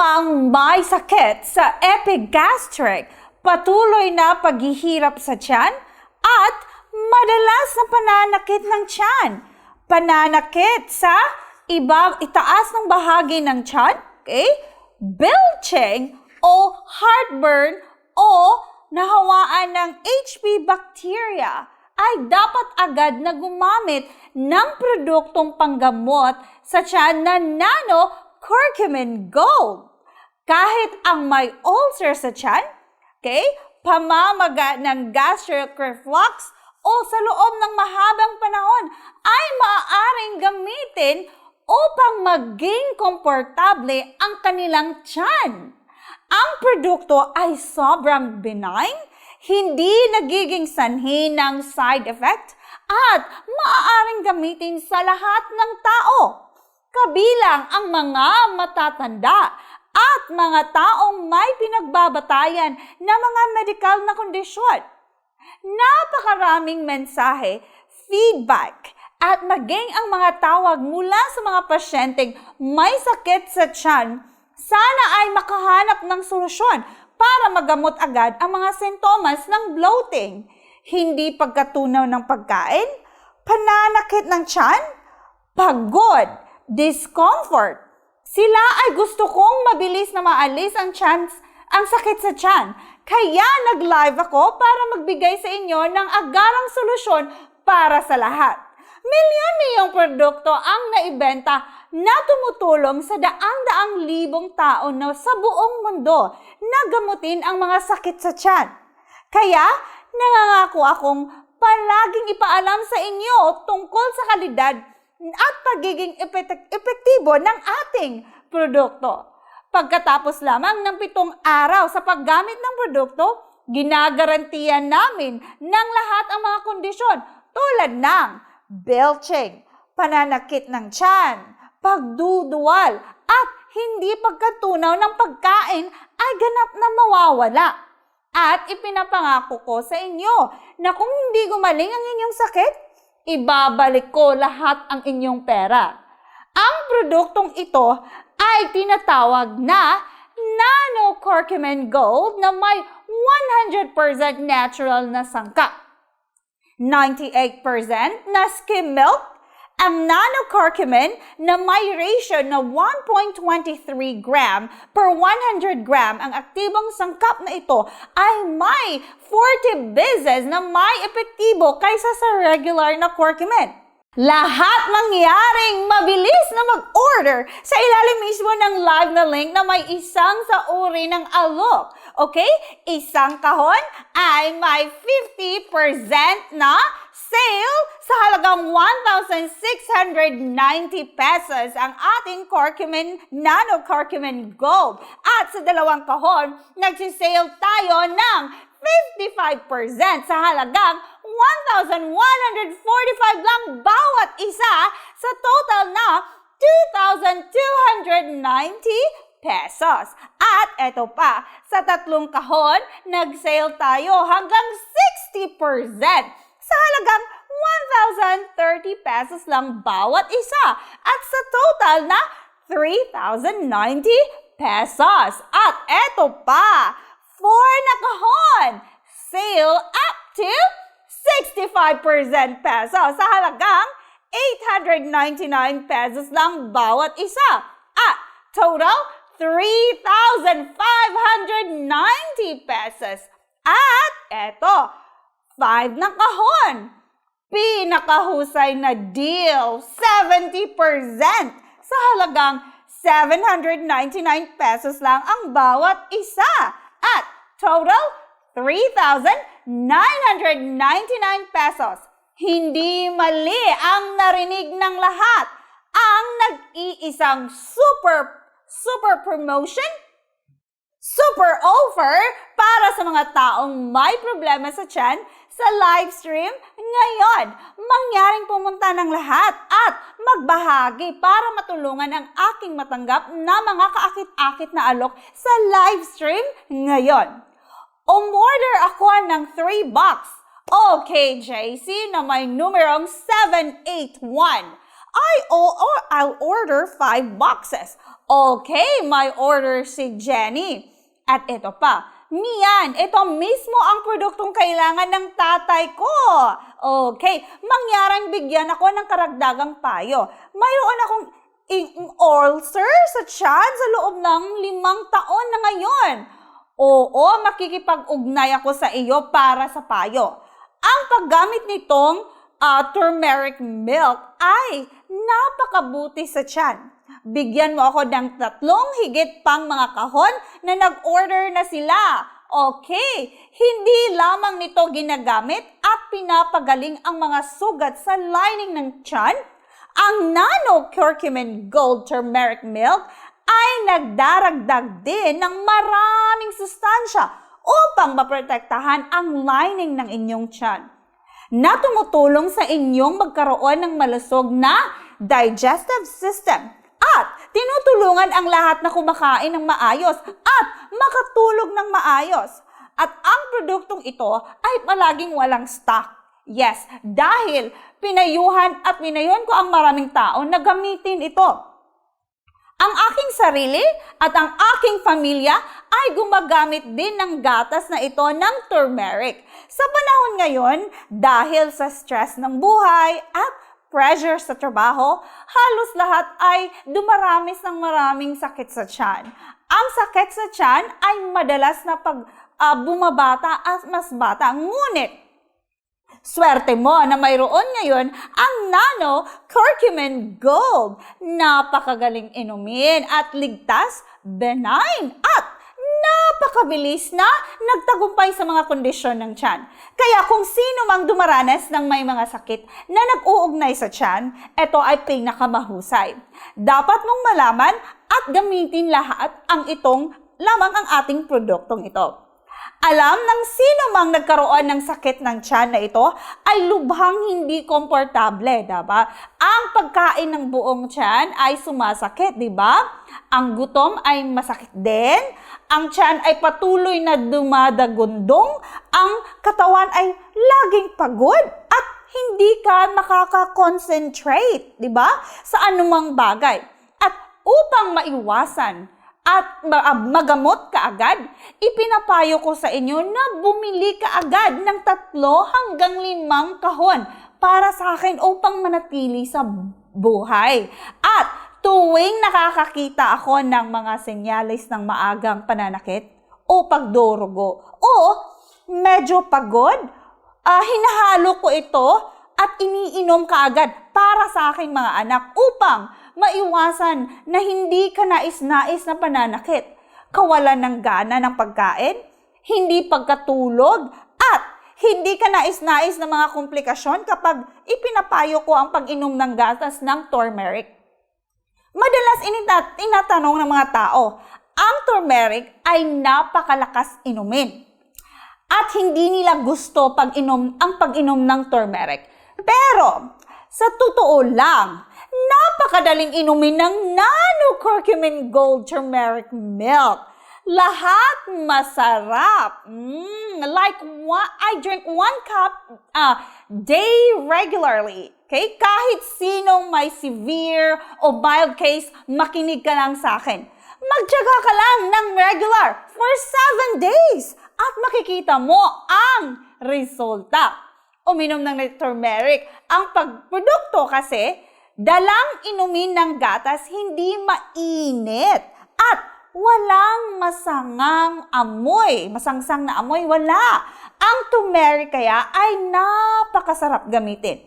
pang may sakit sa epigastric, patuloy na paghihirap sa tiyan, at madalas na pananakit ng tiyan. Pananakit sa itaas ng bahagi ng tiyan, okay? Belching o heartburn o nahawaan ng HB bacteria, ay dapat agad na gumamit ng produktong panggamot sa tiyan na nano-curcumin gold. Kahit ang may ulcer sa tiyan, okay, pamamaga ng gastric reflux o sa loob ng mahabang panahon ay maaaring gamitin upang maging komportable ang kanilang tiyan. Ang produkto ay sobrang benign, hindi nagiging sanhi ng side effect, at maaaring gamitin sa lahat ng tao, kabilang ang mga matatanda at mga taong may pinagbabatayan na mga medikal na kondisyon. Napakaraming mensahe, feedback, at maging ang mga tawag mula sa mga pasyenteng may sakit sa tiyan, sana ay makahanap ng solusyon para magamot agad ang mga sintomas ng bloating, hindi pagkatunaw ng pagkain, pananakit ng tiyan, pagod, discomfort. Sila ay gusto kong mabilis na maalis ang sakit sa tiyan. Kaya nag-live ako para magbigay sa inyo ng agarang solusyon para sa lahat. Milyon-milyong produkto ang naibenta na tumutulong sa daang-daang libong tao na sa buong mundo na gamutin ang mga sakit sa tiyan. Kaya, nangangako akong palaging ipaalam sa inyo tungkol sa kalidad at pagiging epektibo ng ating produkto. Pagkatapos lamang ng 7 araw sa paggamit ng produkto, ginagarantiyan namin ng lahat ang mga kondisyon tulad ng belching, pananakit ng tiyan, pagduduwal, at hindi pagkatunaw ng pagkain ay ganap na mawawala. At ipinapangako ko sa inyo na kung hindi gumaling ang inyong sakit, ibabalik ko lahat ang inyong pera. Ang produktong ito ay tinatawag na nano-curcumin gold na may 100% natural na sangkap. 98% na skim milk, ang nano-curcumin na may ratio na 1.23 gram per 100 gram, ang aktibong sangkap na ito ay may 40 beses na may epektibo kaysa sa regular na curcumin. Lahat mangyaring mabilis na mag-order sa ilalim mismo ng live na link na may isang sa uri ng alok. Okay? Isang kahon ay may 50% na sale sa halagang 1,690 pesos ang ating curcumin, nano-curcumin gold. At sa 2 kahon, nagsisale tayo ng 55% sa halagang 1,145 lang bawat isa sa total na 2,290 pesos. At eto pa, sa 3 kahon, nag-sale tayo hanggang 60% sa halagang 1,030 pesos lang bawat isa. At sa total na 3,090 pesos. At eto pa, 4 na kahon, sale up to 65% pesos sa halagang 899 pesos lang bawat isa. At total, 3,590 pesos. At eto, 5 na kahon, pinakahusay na deal, 70% sa halagang 799 pesos lang ang bawat isa. At total, 3,999 pesos. Hindi mali ang narinig ng lahat. Ang nag-iisang super promotion, super offer para sa mga taong may problema sa tiyan sa live stream ngayon. Mangyaring pumunta ng lahat at magbahagi para matulungan ang aking matanggap na mga kaakit-akit na alok sa live stream ngayon. Umorder ako ng 3 box OKJC na may numerong 781. I'll order 5 boxes Okay, may order si Jenny. At ito pa, Mian, ito mismo ang produktong kailangan ng tatay ko. Okay, mangyarang bigyan ako ng karagdagang payo. Mayroon akong ulcer sa tiyan sa loob ng 5 taon na ngayon. Oo, makikipag-ugnay ako sa iyo para sa payo. Ang paggamit nitong turmeric milk ay napakabuti sa tiyan. Bigyan mo ako ng 3 higit pang mga kahon na nag-order na sila. Okay, hindi lamang nito ginagamit at pinapagaling ang mga sugat sa lining ng tiyan. Ang Nano Curcumin Gold Turmeric Milk ay nagdaragdag din ng maraming sustansya upang maprotektahan ang lining ng inyong tiyan na tumutulong sa inyong magkaroon ng malusog na digestive system at tinutulungan ang lahat na kumakain ng maayos at makatulog ng maayos. At ang produktong ito ay palaging walang stock. Yes, dahil pinayuhan at pinayon ko ang maraming tao na gamitin ito. Ang aking sarili at ang aking pamilya ay gumagamit din ng gatas na ito ng turmeric. Sa panahon ngayon, dahil sa stress ng buhay at pressure sa trabaho, halos lahat ay dumaramis ng maraming sakit sa tiyan. Ang sakit sa tiyan ay madalas na bumabata at mas bata. Ngunit, swerte mo na mayroon ngayon ang Nano Curcumin Gold. Napakagaling inumin at ligtas, benign at napakabilis na nagtagumpay sa mga kondisyon ng tiyan. Kaya kung sino mang dumaranas ng may mga sakit na nag-uugnay sa tiyan, ito ay pinakamahusay. Dapat mong malaman at gamitin lahat lamang ang ating produktong ito. Alam ng sino mang nagkaroon ng sakit ng tiyan na ito ay lubhang hindi komportable, diba? Ang pagkain ng buong tiyan ay sumasakit, diba? Ang gutom ay masakit din. Ang tiyan ay patuloy na dumadagundong. Ang katawan ay laging pagod at hindi ka makaka-concentrate, diba? Sa anumang bagay. At upang maiwasan at magamot ka agad, ipinapayo ko sa inyo na bumili ka agad ng 3 hanggang 5 kahon para sa akin upang manatili sa buhay. At tuwing nakakakita ako ng mga senyales ng maagang pananakit o pagdurugo o medyo pagod, hinahalo ko ito at iniinom ka agad para sa aking mga anak upang maiwasan na hindi ka nais-nais na pananakit, kawalan ng gana ng pagkain, hindi pagkatulog, at hindi ka nais-nais na mga komplikasyon kapag ipinapayo ko ang pag-inom ng gatas ng turmeric. Madalas tinatanong ng mga tao, ang turmeric ay napakalakas inumin at hindi nila gusto ang pag-inom ng turmeric. Pero, sa totoo lang, napakadaling inumin ng Nano Curcumin Gold Turmeric Milk. Lahat masarap. I drink 1 cup day regularly. Okay? Kahit sinong may severe o mild case, makinig ka lang sa akin. Magtiyaga ka lang ng regular for 7 days at makikita mo ang resulta. Uminom ng turmeric. Ang pagprodukto kasi, dalang inumin ng gatas, hindi mainit at walang masangsang na amoy, wala. Ang turmeric kaya ay napakasarap gamitin.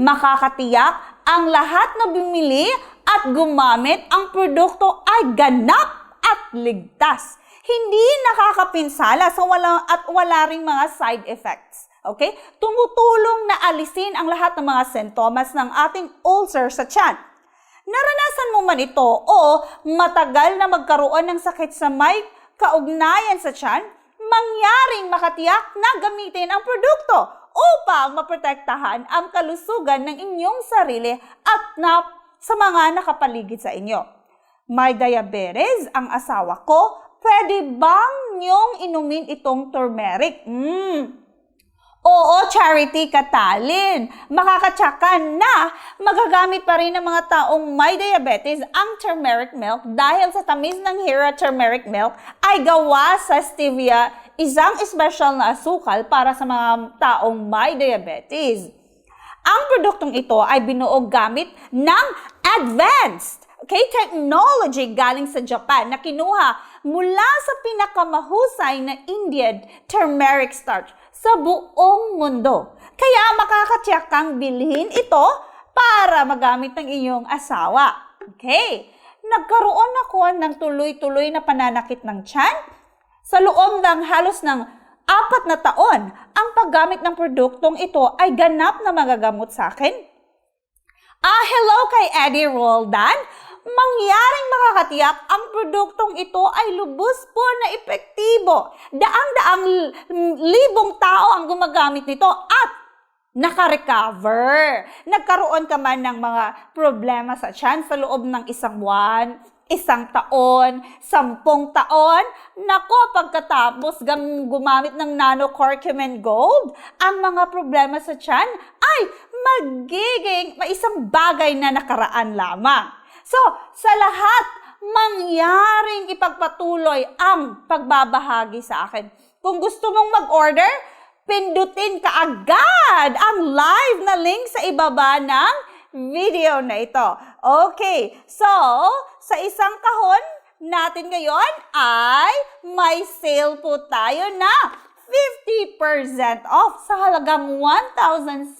Makakatiyak ang lahat na bumili at gumamit ang produkto ay ganap at ligtas. Hindi nakakapinsala at wala ring mga side effects. Okay? Tumutulong na alisin ang lahat ng mga sintomas ng ating ulcer sa tiyan. Naranasan mo man ito o matagal na magkaroon ng sakit sa may kaugnayan sa tiyan, mangyaring makatiyak na gamitin ang produkto upang maprotektahan ang kalusugan ng inyong sarili at sa mga nakapaligid sa inyo. May diabetes ang asawa ko, pwede bang niyong inumin itong turmeric? Oo, Charity Katalin. Makakatsakan na magagamit pa rin ng mga taong may diabetes ang turmeric milk dahil sa tamis ng Hira turmeric milk ay gawa sa stevia, isang espesyal na asukal para sa mga taong may diabetes. Ang produktong ito ay binuo gamit ng advanced technology galing sa Japan na kinuha mula sa pinakamahusay na Indian turmeric starch sa buong mundo. Kaya makakatiyak kang bilhin ito para magamit ng iyong asawa. Okay? Nagkaroon ako ng tuloy-tuloy na pananakit ng tiyan. Sa loob ng halos ng 4 na taon, ang paggamit ng produktong ito ay ganap na magagamot sa akin. Hello kay Eddie Roldan. Mangyaring makakatiyak ang produktong ito ay lubos po na epektibo. Daang-daang libong tao ang gumagamit nito at nakarecover. Nagkaroon ka man ng mga problema sa tiyan sa loob ng 1 buwan, 1 taon, 10 taon. Nako, pagkatapos gumamit ng Nano-Curcumin Gold, ang mga problema sa tiyan ay magiging isang bagay na nakaraan lamang. So, sa lahat, mangyaring ipagpatuloy ang pagbabahagi sa akin. Kung gusto mong mag-order, pindutin ka agad ang live na link sa ibaba ng video na ito. Okay, so, sa isang kahon natin ngayon ay may sale po tayo na 50% off sa halagang 1,690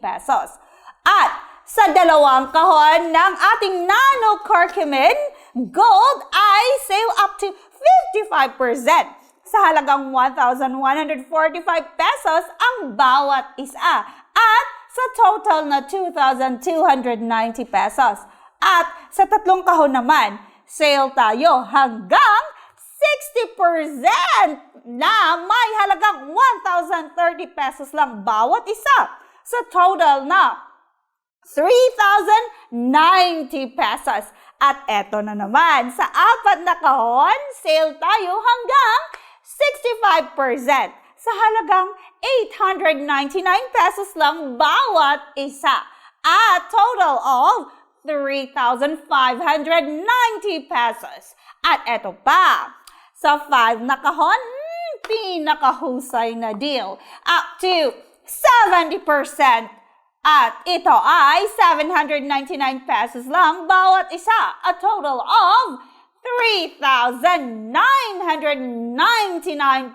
pesos. At sa 2 kahon ng ating Nano-Curcumin Gold ay sale up to 55% sa halagang 1,145 pesos ang bawat isa. At sa total na 2,290 pesos. At sa 3 kahon naman, sale tayo hanggang 60% na may halagang 1,030 pesos lang bawat isa. Sa total na 3,090 pesos. At eto na naman, sa 4 na kahon, sale tayo hanggang 65% sa halagang 899 pesos lang bawat isa. At total of 3,590 pesos. At eto pa, sa 5 na kahon, pinakahusay na deal. Up to 70%. At ito ay 799 pesos lang bawat isa. A total of 3,999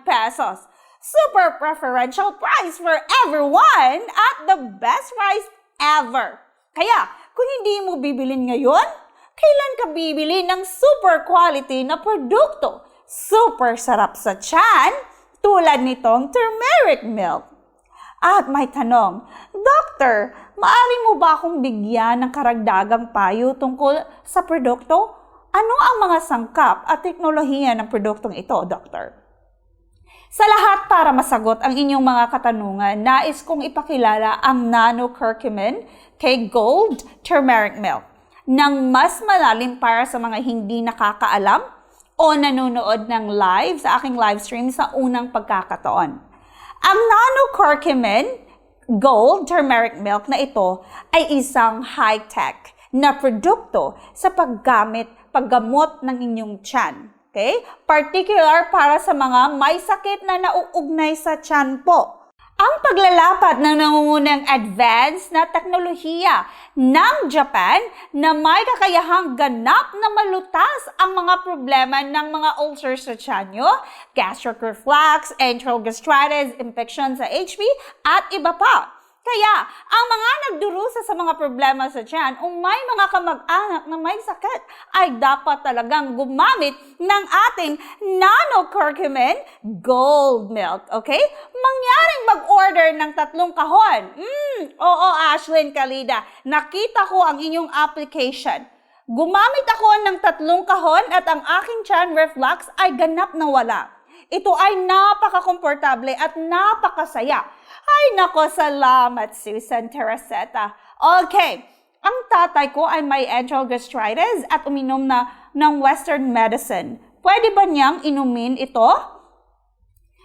pesos. Super preferential price for everyone at the best price ever. Kaya, kung hindi mo bibilin ngayon, kailan ka bibili ng super quality na produkto? Super sarap sa tiyan, tulad nitong turmeric milk. At may tanong, Doctor, maaari mo ba akong bigyan ng karagdagang payo tungkol sa produkto? Ano ang mga sangkap at teknolohiya ng produktong ito, Doctor? Sa lahat para masagot ang inyong mga katanungan, nais kong ipakilala ang Nano-Curcumin Gold Turmeric Milk ng mas malalim para sa mga hindi nakakaalam o nanonood ng live sa aking live stream sa unang pagkakataon. Ang Nano-Curcumin Gold Turmeric Milk na ito ay isang high-tech na produkto sa paggamot ng inyong tiyan. Okay? Particular para sa mga may sakit na nauugnay sa tiyan po. Ang paglalapat ng nangungunang advanced na teknolohiya ng Japan na may kakayahang ganap na malutas ang mga problema ng mga ulcers sa tiyan nyo, gastric reflux, enteral gastritis, infection sa HP, at iba pa. Kaya, ang mga nagdurusa sa mga problema sa tiyan o may mga kamag-anak na may sakit ay dapat talagang gumamit ng ating Nano-Curcumin Gold Milk. Okay? Mangyaring mag-order ng 3 kahon. Oo, Ashlyn Kalida. Nakita ko ang inyong application. Gumamit ako ng 3 kahon at ang aking tiyan reflux ay ganap na wala. Ito ay napaka-komportable at napakasaya. Ay nako, salamat Susan Tereseta. Okay, ang tatay ko ay may enteral gastritis at uminom na ng Western medicine. Pwede ba niyang inumin ito?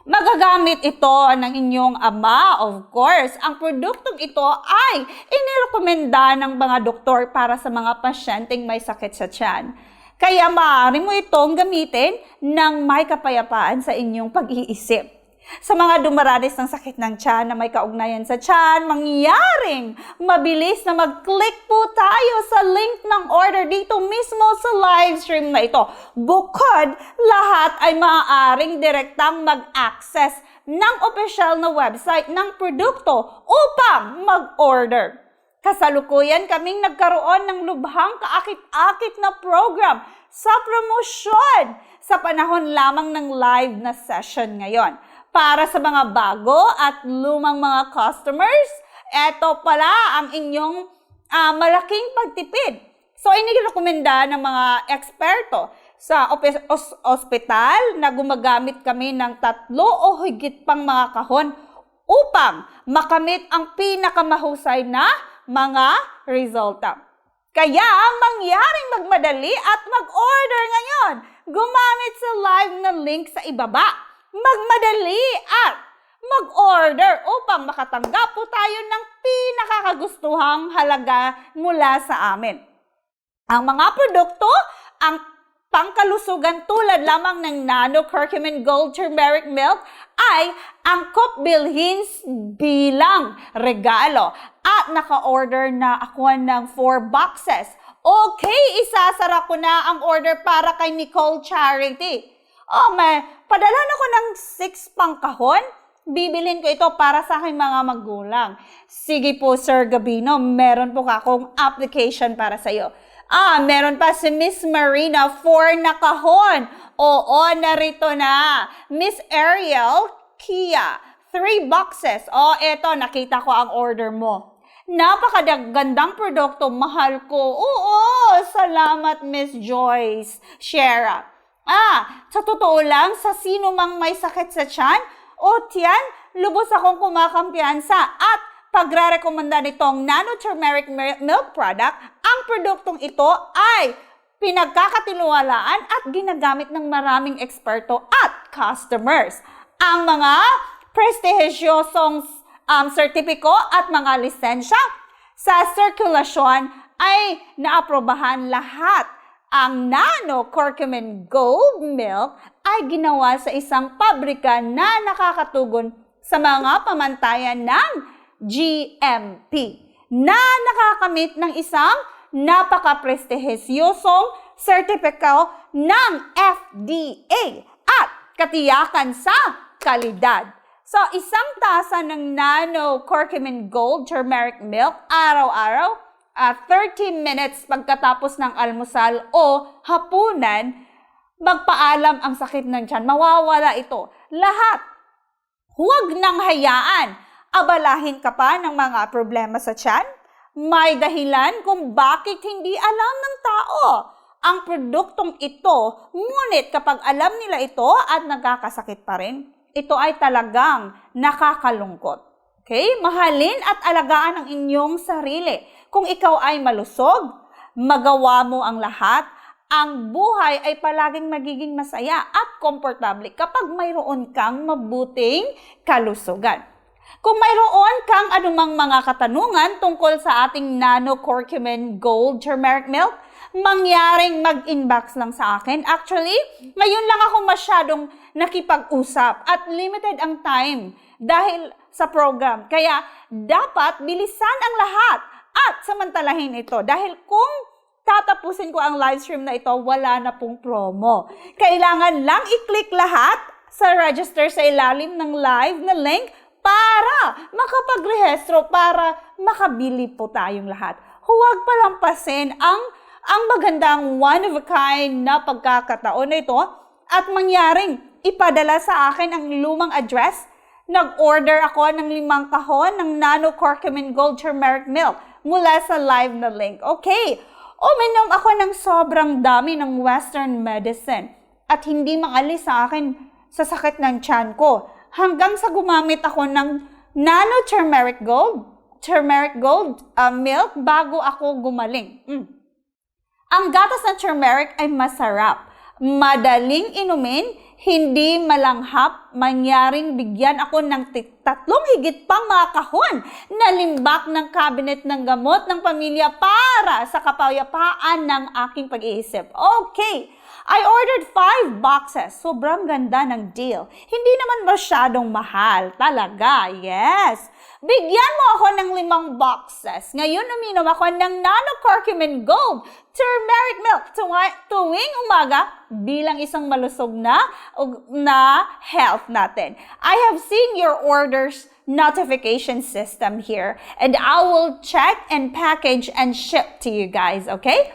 Magagamit ito ng inyong ama, of course. Ang produktong ito ay inirekomenda ng mga doktor para sa mga pasyenteng may sakit sa tiyan. Kaya maaari mo itong gamitin ng may kapayapaan sa inyong pag-iisip. Sa mga dumaranas ng sakit ng tiyan na may kaugnayan sa tiyan, mangyaring mabilis na mag-click po tayo sa link ng order dito mismo sa live stream na ito. Bukod, lahat ay maaaring direktang mag-access ng official na website ng produkto upang mag-order. Kasalukuyan kaming nagkaroon ng lubhang kaakit-akit na program sa promosyon sa panahon lamang ng live na session ngayon. Para sa mga bago at lumang mga customers, eto pala ang inyong malaking pagtipid. So, inirekomenda ng mga eksperto sa ospital na gumagamit kami ng 3 o higit pang mga kahon upang makamit ang pinakamahusay na mga resulta. Kaya, mangyaring magmadali at mag-order ngayon. Gumamit sa live na link sa ibaba. Magmadali at mag-order upang makatanggap po tayo ng pinakakagustuhang halaga mula sa amin. Ang mga produkto, ang pangkalusugan tulad lamang ng Nano Curcumin Gold Turmeric Milk ay angkop bilhins bilang regalo at naka-order na ako ng 4 boxes. Okay, isasara ko na ang order para kay Nicole Charity. Padala na ko ng 6 pang kahon. Bibilin ko ito para sa aking mga magulang. Sige po, Sir Gabino, meron po akong application para sa iyo. Meron pa si Miss Marina, 4 na kahon. Oo, narito na. Miss Ariel, Kia, 3 boxes. Eto, nakita ko ang order mo. Napakagandang produkto, mahal ko. Oo, salamat Miss Joyce, Shera. Sa totoo lang, sa sino mang may sakit sa tiyan o tiyan, lubos akong kumakampiyansa at pagre-rekomenda nitong Nano Turmeric Milk Product, ang produktong ito ay pinagkakatiwalaan at ginagamit ng maraming eksperto at customers. Ang mga prestigyosong sertipiko at mga lisensya sa sirkulasyon ay naaprobahan lahat. Ang Nano Curcumin Gold Milk ay ginawa sa isang pabrika na nakakatugon sa mga pamantayan ng GMP na nakakamit ng isang napaka-prestigyosong sertipiko ng FDA at katiyakan sa kalidad. So, isang tasa ng Nano Curcumin Gold Turmeric Milk araw-araw 30 minutes pagkatapos ng almusal o hapunan, magpaalam ang sakit ng tiyan. Mawawala ito. Lahat. Huwag nang hayaan. Abalahin ka pa ng mga problema sa tiyan. May dahilan kung bakit hindi alam ng tao ang produktong ito. Ngunit kapag alam nila ito at nagkakasakit pa rin, ito ay talagang nakakalungkot. Okay? Mahalin at alagaan ang inyong sarili. Kung ikaw ay malusog, magawa mo ang lahat, ang buhay ay palaging magiging masaya at komportable kapag mayroon kang mabuting kalusugan. Kung mayroon kang anumang mga katanungan tungkol sa ating Nano Curcumin Gold Turmeric Milk, mangyaring mag-inbox lang sa akin. Actually, ngayon lang ako masyadong nakipag-usap at limited ang time dahil sa program. Kaya dapat bilisan ang lahat at samantalahin ito. Dahil kung tatapusin ko ang live stream na ito, wala na pong promo. Kailangan lang i-click lahat sa register sa ilalim ng live na link para makapagrehistro, para makabili po tayong lahat. Huwag palampasin ang magandang one-of-a-kind na pagkakataon na ito at mangyaring ipadala sa akin ang lumang address. Nag-order ako ng 5 kahon ng Nano Curcumin Gold Turmeric Milk mula sa live na link. Okay, uminom ako ng sobrang dami ng Western medicine at hindi maalis sa akin sa sakit ng tiyan ko hanggang sa gumamit ako ng Nano Turmeric Gold Milk bago ako gumaling. Ang gatas ng turmeric ay masarap, madaling inumin, Hindi malanghap, mangyaring bigyan ako ng 3 higit pang mga kahon na limbak ng cabinet ng gamot ng pamilya para sa kapayapaan ng aking pag-iisip. Okay, I ordered 5 boxes. Sobrang ganda ng deal. Hindi naman masyadong mahal. Talaga, yes. Bigyan mo ako ng 5 boxes. Ngayon uminom ako ng Nano Curcumin Gold Turmeric Milk tuwing umaga bilang isang malusog na health natin. I have seen your orders notification system here and I will check and package and ship to you guys, okay?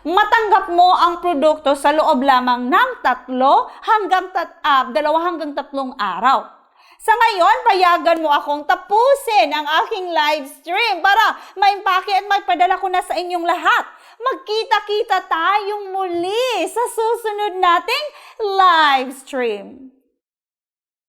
Matanggap mo ang produkto sa loob lamang ng 2 hanggang 3 araw. Sa ngayon, payagan mo akong tapusin ang aking live stream para maimpake at maipadala ko na sa inyong lahat. Magkita-kita tayong muli sa susunod nating live stream.